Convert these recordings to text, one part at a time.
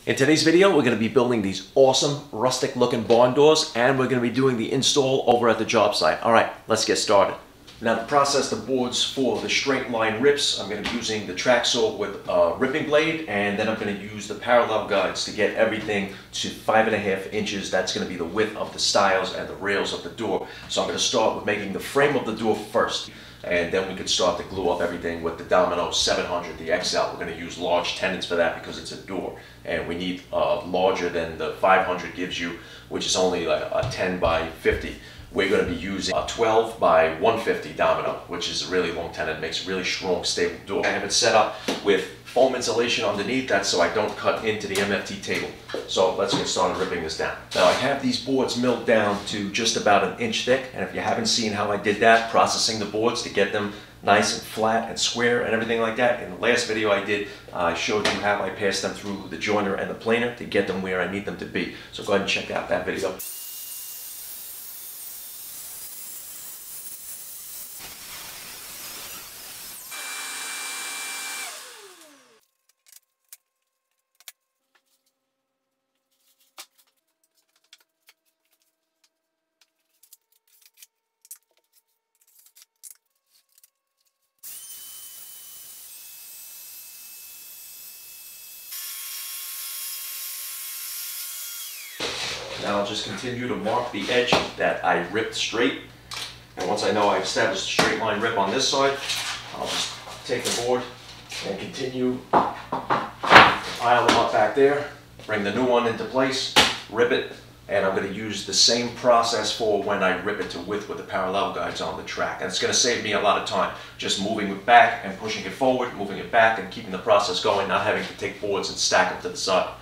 In today's video, we're going to be building these awesome rustic looking barn doors, and we're going to be doing the install over at the job site. All right, let's get started. Now to process the boards for the straight line rips, I'm going to be using the track saw with a ripping blade, and then I'm going to use the parallel guides to get everything to 5.5 inches. That's going to be the width of the stiles and the rails of the door. So I'm going to start with making the frame of the door first, and then we could start to glue up everything with the Domino 700, the XL. We're going to use large tenons for that because it's a door, and we need larger than the 500 gives you, which is only like a 10 by 50. We're going to be using a 12 by 150 Domino, which is a really long tenon. It makes a really strong, stable door. I have it set up with foam insulation underneath that so I don't cut into the MFT table. So let's get started ripping this down. Now I have these boards milled down to just about 1 inch thick, and if you haven't seen how I did that, processing the boards to get them nice and flat and square and everything like that, in the last video I did, I showed you how I passed them through the joiner and the planer to get them where I need them to be. So go ahead and check out that video. Now I'll just continue to mark the edge that I ripped straight. And once I know I've established a straight line rip on this side, I'll just take the board and continue to pile them up back there, bring the new one into place, rip it, and I'm going to use the same process for when I rip it to width with the parallel guides on the track. And it's going to save me a lot of time, just moving it back and pushing it forward, moving it back and keeping the process going, not having to take boards and stack them to the side.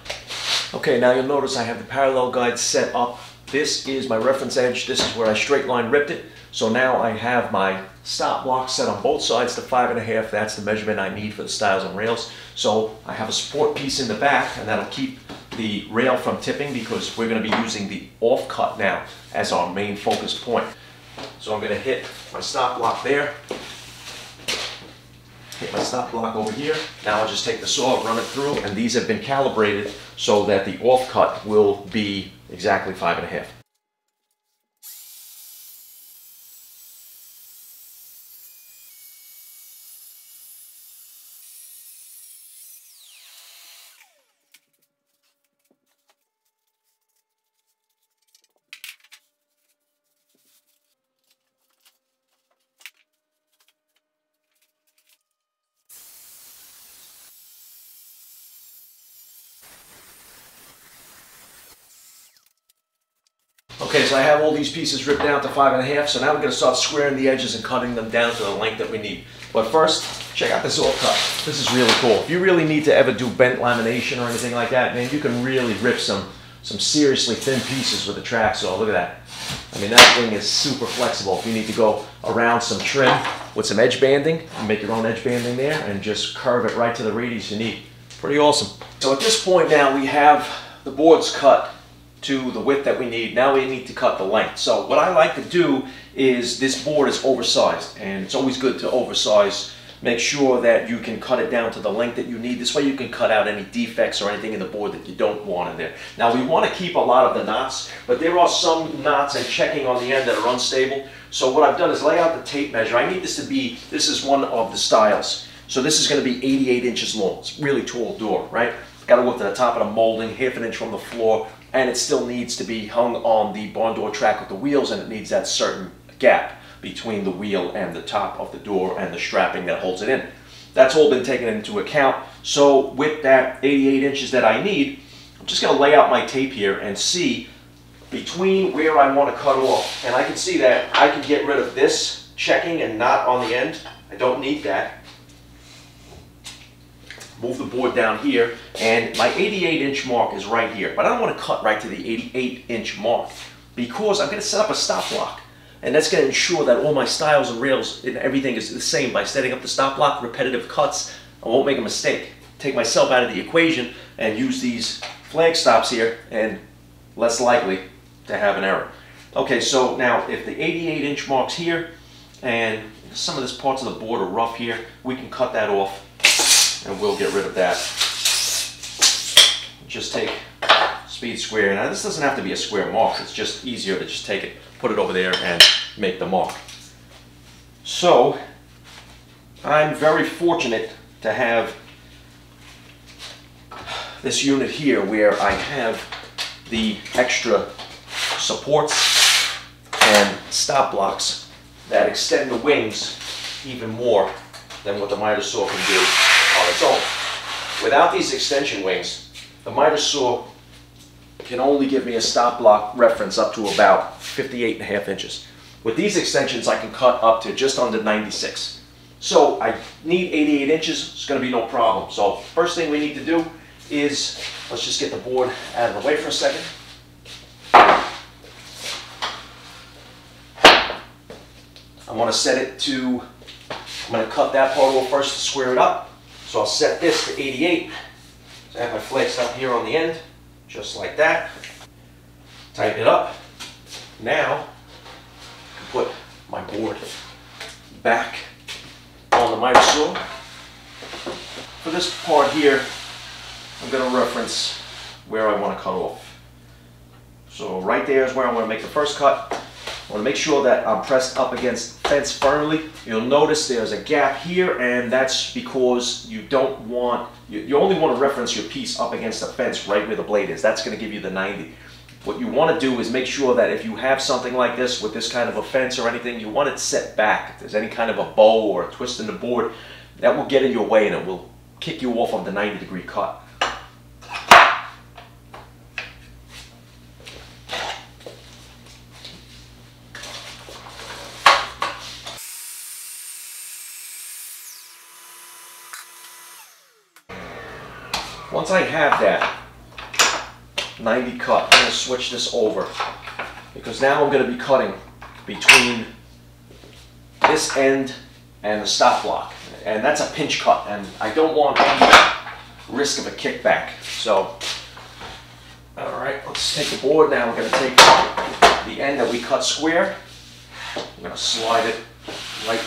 Okay, now you'll notice I have the parallel guide set up. This is my reference edge. This is where I straight line ripped it. So now I have my stop block set on both sides to 5.5. That's the measurement I need for the stiles and rails. So I have a support piece in the back, and that'll keep the rail from tipping because we're going to be using the off cut now as our main focus point. So I'm going to hit my stop block there. Hit my stop block over here. Now I'll just take the saw, run it through, and these have been calibrated so that the off cut will be exactly 5.5. Okay, so I have all these pieces ripped down to 5.5, so now we're going to start squaring the edges and cutting them down to the length that we need. But first, check out this off cut. This is really cool. If you really need to ever do bent lamination or anything like that, man, you can really rip some seriously thin pieces with a track saw. Look at that. I mean, that thing is super flexible. If you need to go around some trim with some edge banding, you make your own edge banding there and just curve it right to the radius you need. Pretty awesome. So at this point now, we have the boards cut to the width that we need. Now we need to cut the length. So what I like to do is, this board is oversized, and it's always good to oversize. Make sure that you can cut it down to the length that you need. This way you can cut out any defects or anything in the board that you don't want in there. Now we want to keep a lot of the knots, but there are some knots and checking on the end that are unstable. So what I've done is lay out the tape measure. I need this to be, this is one of the stiles. So this is going to be 88 inches long. It's a really tall door, right? Got to go up to the top of the molding, 1/2 inch from the floor, and it still needs to be hung on the barn door track with the wheels, and it needs that certain gap between the wheel and the top of the door and the strapping that holds it in. That's all been taken into account. So with that 88 inches that I need, I'm just going to lay out my tape here and see between where I want to cut off. And I can see that I can get rid of this checking and knot on the end. I don't need that. Move the board down here, and my 88 inch mark is right here, but I don't want to cut right to the 88 inch mark because I'm going to set up a stop block, and that's going to ensure that all my stiles and rails and everything is the same. By setting up the stop block, repetitive cuts, I won't make a mistake. Take myself out of the equation and use these flag stops here, and less likely to have an error. Okay, so now if the 88 inch mark's here, and some of this parts of the board are rough here, we can cut that off and we'll get rid of that. just take speed square. Now this doesn't have to be a square mark, it's just easier to just take it, put it over there and make the mark. So I'm very fortunate to have this unit here where I have the extra supports and stop blocks that extend the wings even more than what the miter saw can do on its own. Without these extension wings, the miter saw can only give me a stop block reference up to about 58.5 inches. With these extensions, I can cut up to just under 96. So I need 88 inches, it's going to be no problem. So first thing we need to do is, let's just get the board out of the way for a second. I want to set it to, I'm going to cut that part off first to square it up. So I'll set this to 88. So I have my flex up here on the end, just like that. Tighten it up. Now, I can put my board back on the miter saw. For this part here, I'm going to reference where I want to cut off. So right there is where I want to make the first cut. I want to make sure that I'm pressed up against the fence firmly. You'll notice there's a gap here, and that's because you don't want, you only want to reference your piece up against the fence right where the blade is. That's going to give you the 90. What you want to do is make sure that if you have something like this with this kind of a fence or anything, you want it set back. If there's any kind of a bow or a twist in the board, that will get in your way and it will kick you off of the 90-degree cut. Once I have that 90 cut, I'm going to switch this over because now I'm going to be cutting between this end and the stop block, and that's a pinch cut, and I don't want any risk of a kickback. So, all right, let's take the board now. We're going to take the end that we cut square. I'm going to slide it right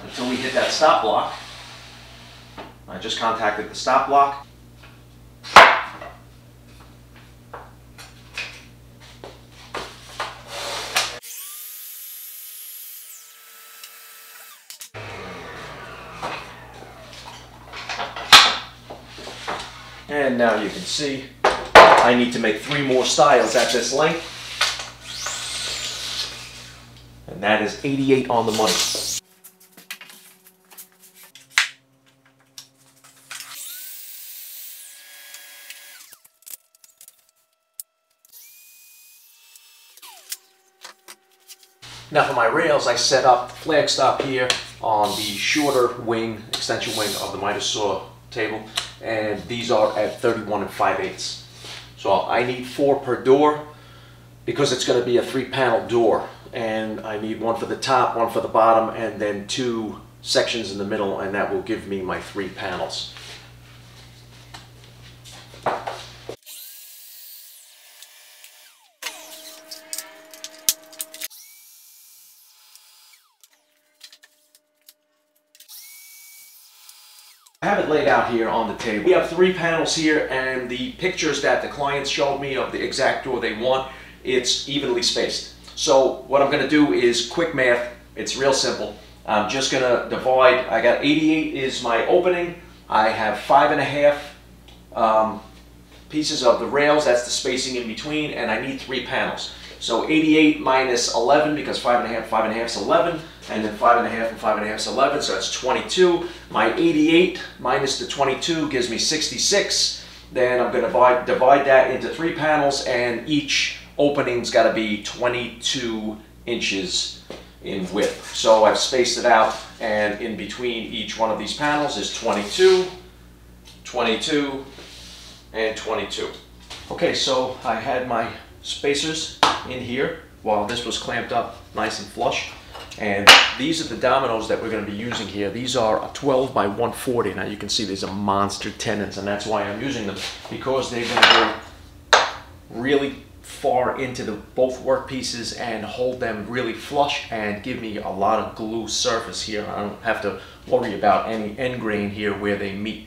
until we hit that stop block. I just contacted the stop block. And now you can see I need to make 3 more styles at this length. And that is 88 on the money. Now for my rails, I set up the flag stop here on the shorter wing, extension wing of the miter saw table, and these are at 31 5/8. So I need 4 per door because it's going to be a 3-panel door, and I need 1 for the top, 1 for the bottom, and then 2 sections in the middle, and that will give me my 3 panels. I have it laid out here on the table. We have 3 panels here, and the pictures that the clients showed me of the exact door they want, it's evenly spaced. So what I'm going to do is quick math. It's real simple. I'm just going to divide. I got 88 is my opening. I have 5.5 pieces of the rails. That's the spacing in between, and I need 3 panels. So 88 minus 11, because 5.5 is 11, and then 5.5 and 5.5 is 11, so that's 22. My 88 minus the 22 gives me 66. Then I'm going to divide that into 3 panels, and each opening's got to be 22 inches in width. So I've spaced it out, and in between each one of these panels is 22, 22, and 22. Okay, so I had my spacers in here while this was clamped up nice and flush, and these are the dominoes that we're going to be using here. These are a 12 by 140. Now you can see these are monster tenons, and that's why I'm using them, because they're going to go really far into both work pieces and hold them really flush and give me a lot of glue surface here. I don't have to worry about any end grain here where they meet.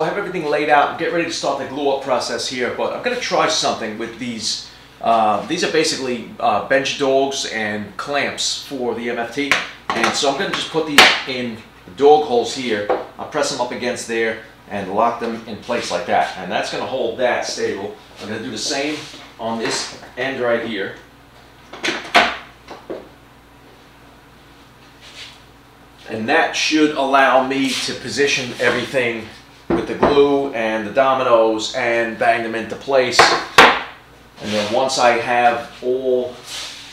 I have everything laid out and get ready to start the glue up process here, but I'm going to try something with these. These are basically bench dogs and clamps for the MFT, and so I'm going to just put these in the dog holes here. I'll press them up against there and lock them in place like that, and that's going to hold that stable. I'm going to do the same on this end right here. And that should allow me to position everything with the glue and the dominoes and bang them into place. And then once I have all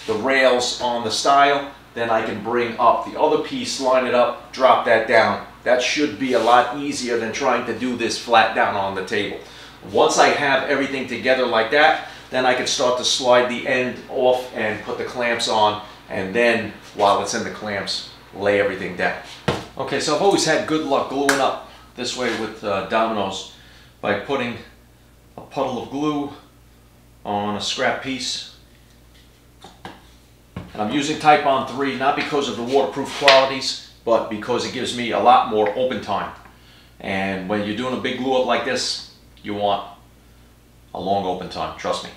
the rails on the stile, then I can bring up the other piece, line it up, drop that down. That should be a lot easier than trying to do this flat down on the table. Once I have everything together like that, then I can start to slide the end off and put the clamps on, and then while it's in the clamps, lay everything down. Okay, so I've always had good luck gluing up this way with dominoes by putting a puddle of glue on a scrap piece. And I'm using Titebond 3 not because of the waterproof qualities, but because it gives me a lot more open time. And when you're doing a big glue up like this, you want a long open time, trust me.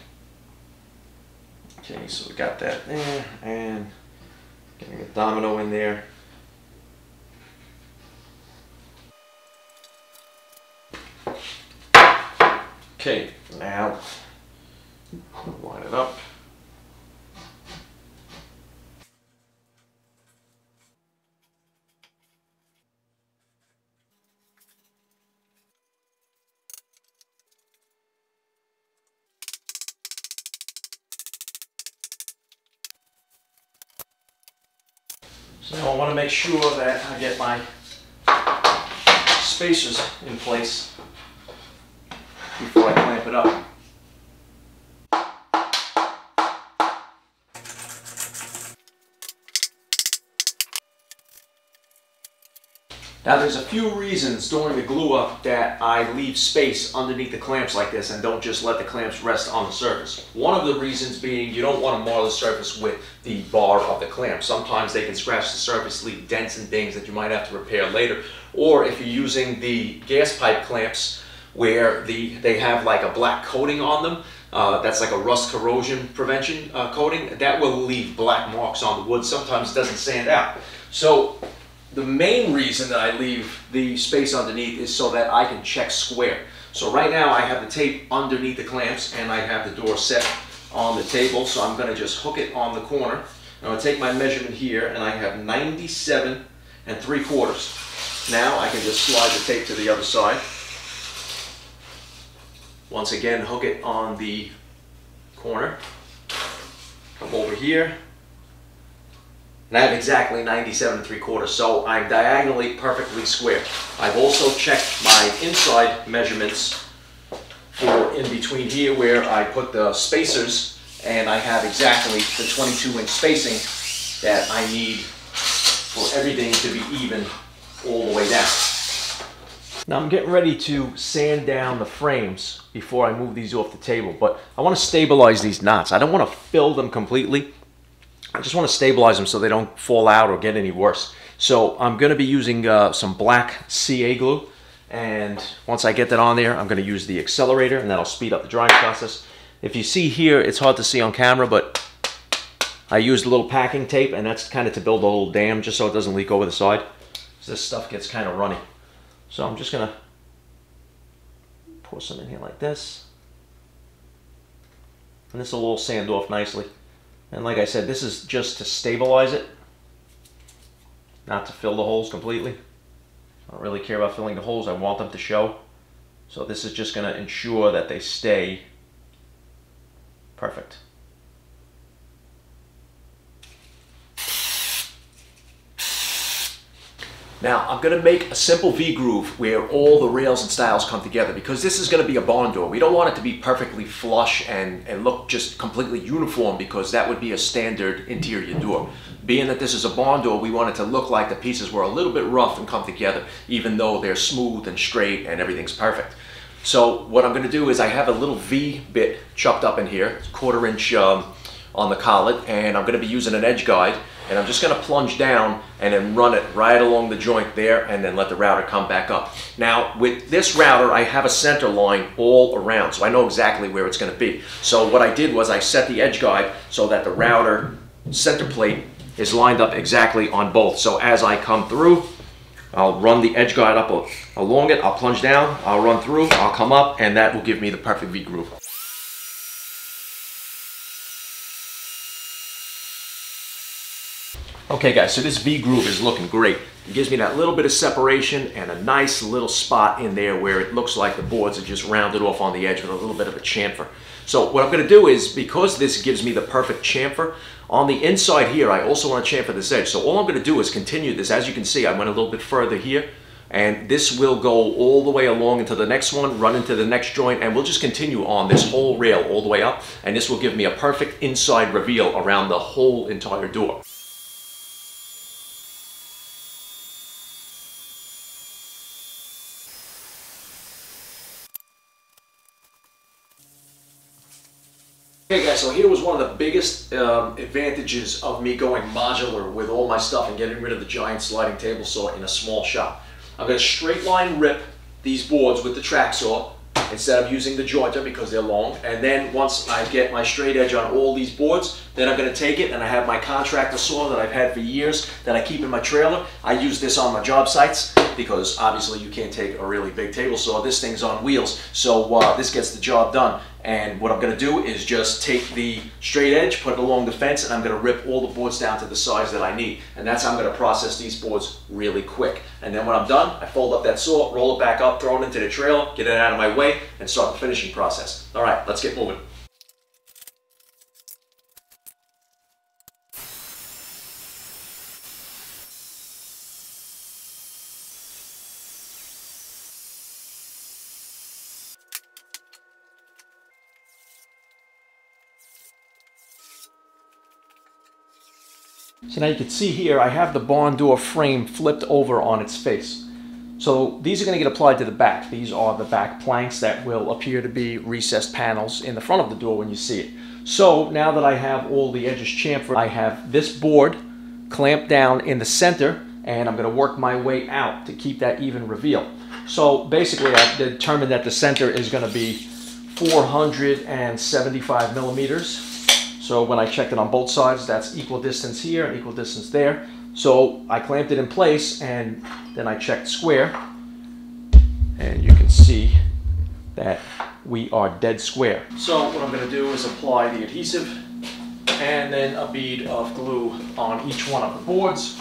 Okay, so we got that there, and getting a domino in there. Okay, now line it up. So now I want to make sure that I get my spacers in place before I clamp it up. Now there's a few reasons during the glue up that I leave space underneath the clamps like this and don't just let the clamps rest on the surface. One of the reasons being you don't want to mar the surface with the bar of the clamp. Sometimes they can scratch the surface, leave dents and things that you might have to repair later. Or if you're using the gas pipe clamps where they have like a black coating on them, that's like a rust corrosion prevention coating, that will leave black marks on the wood. Sometimes it doesn't sand out. So the main reason that I leave the space underneath is so that I can check square. So right now I have the tape underneath the clamps and I have the door set on the table, so I'm going to just hook it on the corner. I'm going to take my measurement here and I have 97 3/4. Now I can just slide the tape to the other side. Once again, hook it on the corner. Come over here. And I have exactly 97 3/4, so I'm diagonally perfectly square. I've also checked my inside measurements for in between here where I put the spacers, and I have exactly the 22-inch spacing that I need for everything to be even all the way down. Now I'm getting ready to sand down the frames before I move these off the table, but I want to stabilize these knots. I don't want to fill them completely. I just want to stabilize them so they don't fall out or get any worse. So I'm going to be using some black CA glue, and once I get that on there, I'm going to use the accelerator, and that'll speed up the drying process. If you see here, it's hard to see on camera, but I used a little packing tape, and that's kind of to build a little dam just so it doesn't leak over the side. So this stuff gets kind of runny. So I'm just going to pour some in here like this, and this will all sand off nicely. And like I said, this is just to stabilize it, not to fill the holes completely. I don't really care about filling the holes. I want them to show. So this is just going to ensure that they stay perfect. Now, I'm going to make a simple V-groove where all the rails and stiles come together, because this is going to be a barn door. We don't want it to be perfectly flush and look just completely uniform, because that would be a standard interior door. Being that this is a barn door, we want it to look like the pieces were a little bit rough and come together, even though they're smooth and straight and everything's perfect. So what I'm going to do is I have a little V bit chucked up in here, 1/4 inch on the collet, and I'm going to be using an edge guide. and I'm just going to plunge down and then run it right along the joint there, and then let the router come back up. Now with this router, I have a center line all around, so I know exactly where it's going to be. So what I did was I set the edge guide so that the router center plate is lined up exactly on both. So as I come through, I'll run the edge guide up along it, I'll plunge down, I'll run through, I'll come up, and that will give me the perfect V-groove. Okay guys, so this V-groove is looking great. It gives me that little bit of separation and a nice little spot in there where it looks like the boards are just rounded off on the edge with a little bit of a chamfer. So what I'm going to do is, because this gives me the perfect chamfer, on the inside here I also want to chamfer this edge. So all I'm going to do is continue this. As you can see, I went a little bit further here, and this will go all the way along into the next one, run into the next joint, and we'll just continue on this whole rail all the way up, and this will give me a perfect inside reveal around the whole entire door. Okay guys, so here was one of the biggest advantages of me going modular with all my stuff and getting rid of the giant sliding table saw in a small shop. I'm going to straight line rip these boards with the track saw instead of using the jointer because they're long, and then once I get my straight edge on all these boards, then I'm going to take it, and I have my contractor saw that I've had for years that I keep in my trailer. I use this on my job sites because obviously you can't take a really big table saw. This thing's on wheels, so this gets the job done. And what I'm going to do is just take the straight edge, put it along the fence, and I'm going to rip all the boards down to the size that I need. And that's how I'm going to process these boards really quick. And then when I'm done, I fold up that saw, roll it back up, throw it into the trailer, get it out of my way, and start the finishing process. All right, let's get moving. So now you can see here, I have the barn door frame flipped over on its face. So these are going to get applied to the back. These are the back planks that will appear to be recessed panels in the front of the door when you see it. So now that I have all the edges chamfered, I have this board clamped down in the center, and I'm going to work my way out to keep that even reveal. So basically I determined that the center is going to be 475 millimeters. So when I checked it on both sides, that's equal distance here and equal distance there. So I clamped it in place, and then I checked square, and you can see that we are dead square. So what I'm going to do is apply the adhesive and then a bead of glue on each one of the boards.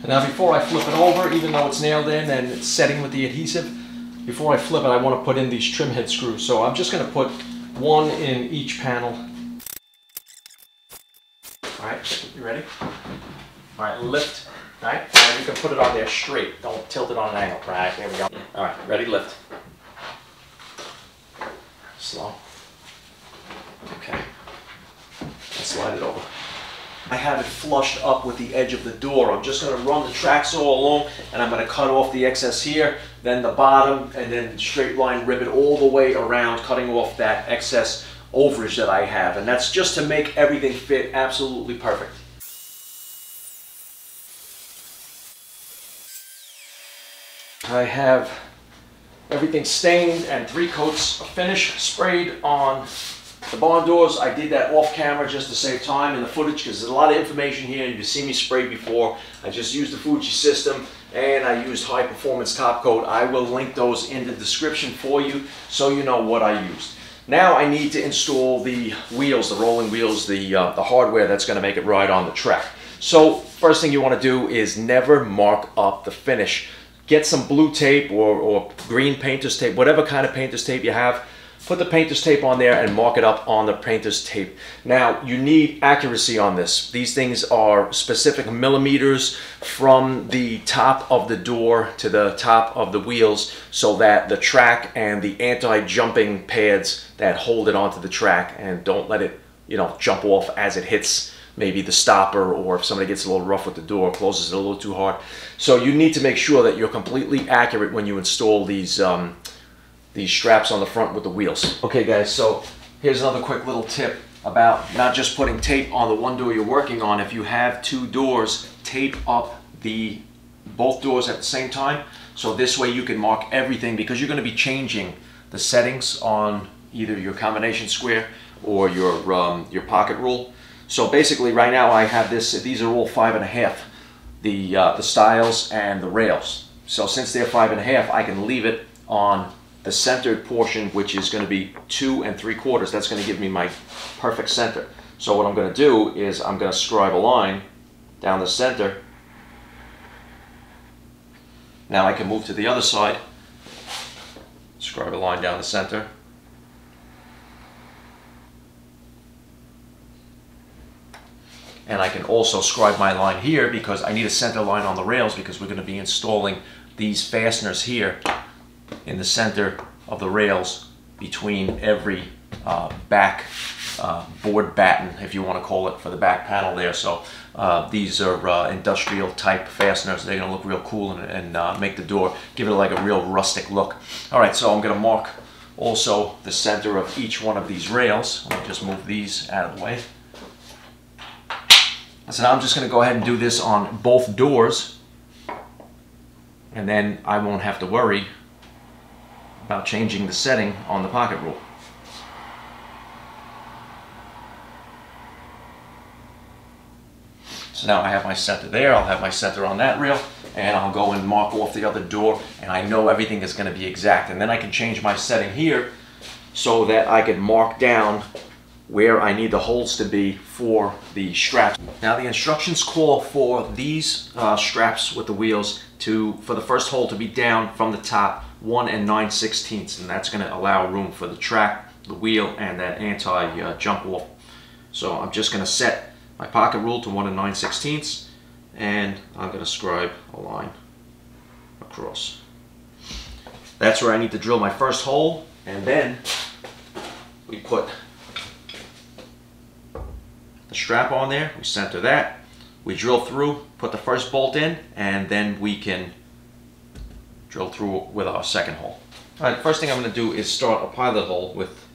Now before I flip it over, even though it's nailed in and it's setting with the adhesive, before I flip it I want to put in these trim head screws. So I'm just going to put one in each panel. Alright, you ready? Alright, lift. Alright, now you can put it on there straight. Don't tilt it on an angle. Right, there we go. Alright, ready, lift. Slow. Okay. Let's slide it over. I have it flushed up with the edge of the door. I'm just going to run the track saw along, and I'm going to cut off the excess here, then the bottom, and then straight line rip it all the way around, cutting off that excess overage that I have. And that's just to make everything fit absolutely perfect. I have everything stained and 3 coats of finish sprayed on the barn doors. I did that off camera just to save time in the footage because there's a lot of information here. You've seen me spray before. I just used the Fuji system and I used high performance top coat. I will link those in the description for you so you know what I used. Now I need to install the wheels, the rolling wheels, the hardware that's going to make it ride on the track. So first thing you want to do is never mark up the finish. Get some blue tape or green painter's tape, whatever kind of painter's tape you have. Put the painter's tape on there and mark it up on the painter's tape. Now, you need accuracy on this. These things are specific millimeters from the top of the door to the top of the wheels so that the track and the anti-jumping pads that hold it onto the track and don't let it, jump off as it hits maybe the stopper, or if somebody gets a little rough with the door, closes it a little too hard. So you need to make sure that you're completely accurate when you install these straps on the front with the wheels. Okay guys, so here's another quick little tip about not just putting tape on the one door you're working on. If you have two doors, tape up both doors at the same time, so this way you can mark everything, because you're going to be changing the settings on either your combination square or your pocket rule. So basically right now I have these are all 5.5, the stiles and the rails. So since they're 5.5, I can leave it on the centered portion, which is going to be 2 3/4. That's going to give me my perfect center. So what I'm going to do is I'm going to scribe a line down the center. Now I can move to the other side, scribe a line down the center. And I can also scribe my line here, because I need a center line on the rails, because we're going to be installing these fasteners here in the center of the rails between every back board batten, if you want to call it, for the back panel there. So these are industrial type fasteners. They're going to look real cool and make the door, give it like a real rustic look. Alright, so I'm going to mark also the center of each one of these rails. Let me just move these out of the way. So now I'm just going to go ahead and do this on both doors, and then I won't have to worry about changing the setting on the pocket rule. So now I have my center there, I'll have my center on that rail, and I'll go and mark off the other door, and I know everything is going to be exact. And then I can change my setting here so that I can mark down where I need the holes to be for the straps. Now the instructions call for these straps with the wheels for the first hole to be down from the top 1 9/16, and that's going to allow room for the track, the wheel, and that anti-jump off. So I'm just going to set my pocket rule to 1 9/16, and I'm going to scribe a line across. That's where I need to drill my first hole, and then we put the strap on there, we center that, we drill through, put the first bolt in, and then we can drill through with our second hole. Alright, first thing I'm going to do is start a pilot hole with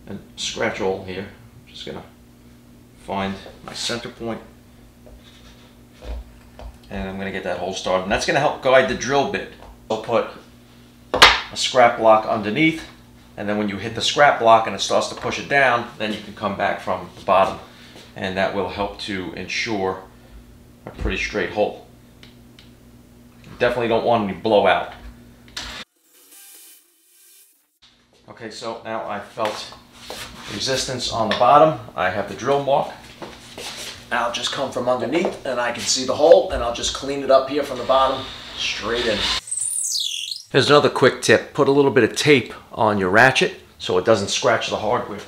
a scratch hole here. I'm just going to find my center point, and I'm going to get that hole started, and that's going to help guide the drill bit. I'll put a scrap block underneath, and then when you hit the scrap block and it starts to push it down, then you can come back from the bottom, and that will help to ensure a pretty straight hole. You definitely don't want any blowout. Okay, so now I felt resistance on the bottom. I have the drill mark. I'll just come from underneath and I can see the hole, and I'll just clean it up here from the bottom straight in. Here's another quick tip. Put a little bit of tape on your ratchet so it doesn't scratch the hardware.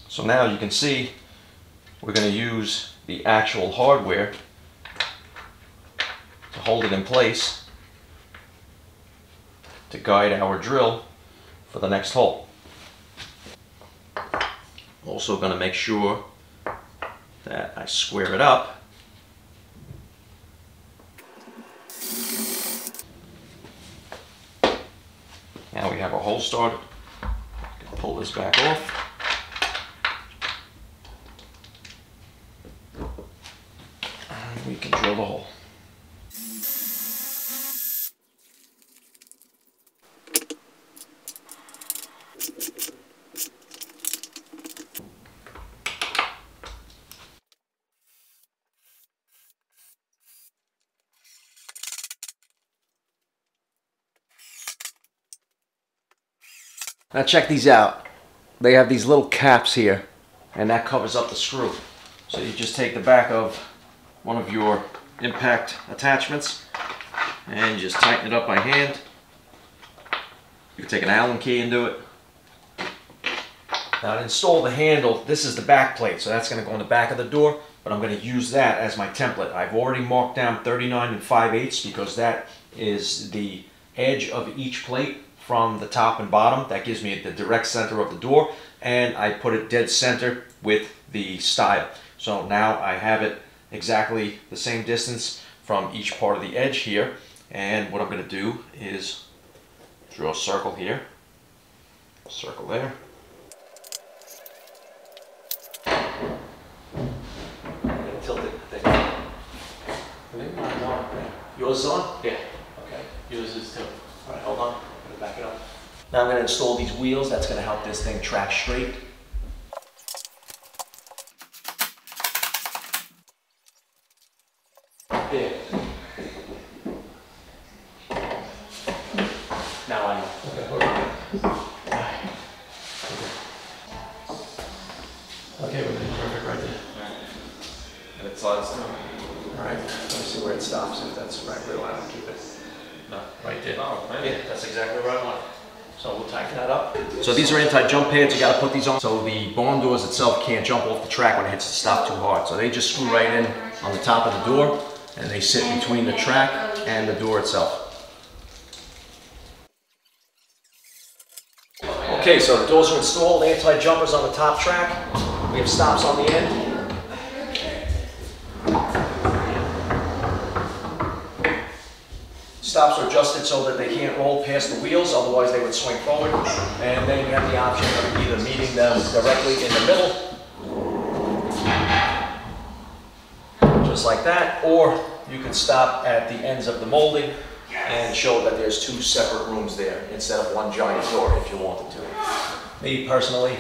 So now you can see we're going to use the actual hardware to hold it in place to guide our drill for the next hole. Also going to make sure that I square it up. Now we have our hole started. Pull this back off. And we can drill the hole. Now check these out. They have these little caps here, and that covers up the screw. So you just take the back of one of your impact attachments and you just tighten it up by hand. You can take an Allen key and do it. Now to install the handle, this is the back plate, so that's going to go in the back of the door, but I'm going to use that as my template. I've already marked down 39 5/8 because that is the edge of each plate from the top and bottom. That gives me the direct center of the door, and I put it dead center with the stile. So now I have it exactly the same distance from each part of the edge here. And what I'm going to do is draw a circle here, a circle there. I'm going to tilt it, I think. I think mine's on. Yours is on? Yeah. Okay. Yours is too. All right, hold on. I'm going to back it up. Now I'm going to install these wheels. That's going to help this thing track straight. Yeah. Now I know. Okay, hold on. Okay, we're perfect right there. And it slides through. Alright, let me see where it stops, if that's right where I want to keep it. No, right there. Oh, right. Yeah, that's exactly where I want it. So we'll tighten that up. So these are anti-jump pads, you gotta put these on so the barn doors itself can't jump off the track when it hits the stop too hard. So they just screw right in on the top of the door, and they sit between the track and the door itself. Okay, so the doors are installed, anti-jumpers on the top track. We have stops on the end. Stops are adjusted so that they can't roll past the wheels, otherwise they would swing forward. And then you have the option of either meeting them directly in the middle, just like that, or you can stop at the ends of the molding and show that there's two separate rooms there instead of one giant door if you wanted to. Me personally,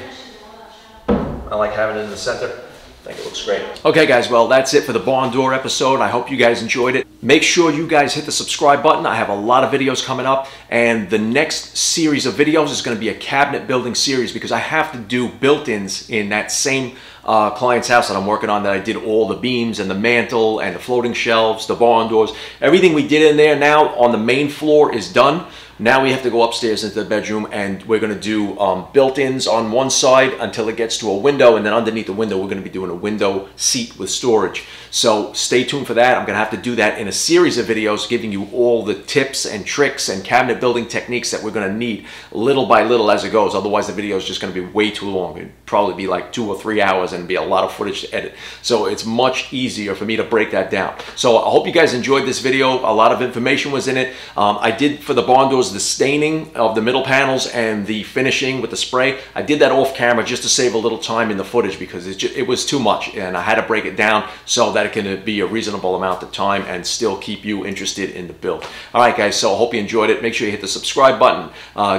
I like having it in the center. I think it looks great. Okay guys, well that's it for the barn door episode. I hope you guys enjoyed it. Make sure you guys hit the subscribe button. I have a lot of videos coming up, and the next series of videos is going to be a cabinet building series because I have to do built-ins in that same client's house that I'm working on, that I did all the beams and the mantle and the floating shelves, the barn doors. Everything we did in there now on the main floor is done. Now we have to go upstairs into the bedroom, and we're going to do built-ins on one side until it gets to a window, and then underneath the window we're going to be doing a window seat with storage. So stay tuned for that. I'm going to have to do that in a series of videos giving you all the tips and tricks and cabinet building techniques that we're going to need little by little as it goes. Otherwise the video is just going to be way too long. It'd probably be like 2 or 3 hours and be a lot of footage to edit. So it's much easier for me to break that down. So I hope you guys enjoyed this video. A lot of information was in it. I did for the barn doors the staining of the middle panels and the finishing with the spray. I did that off camera just to save a little time in the footage because it was too much, and I had to break it down so that it can be a reasonable amount of time and still keep you interested in the build. Alright guys, so I hope you enjoyed it. Make sure you hit the subscribe button,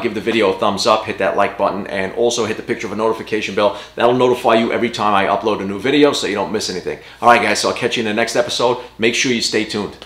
give the video a thumbs up, hit that like button, and also hit the picture of a notification bell. That'll notify you every time I upload a new video so you don't miss anything. Alright guys, so I'll catch you in the next episode. Make sure you stay tuned.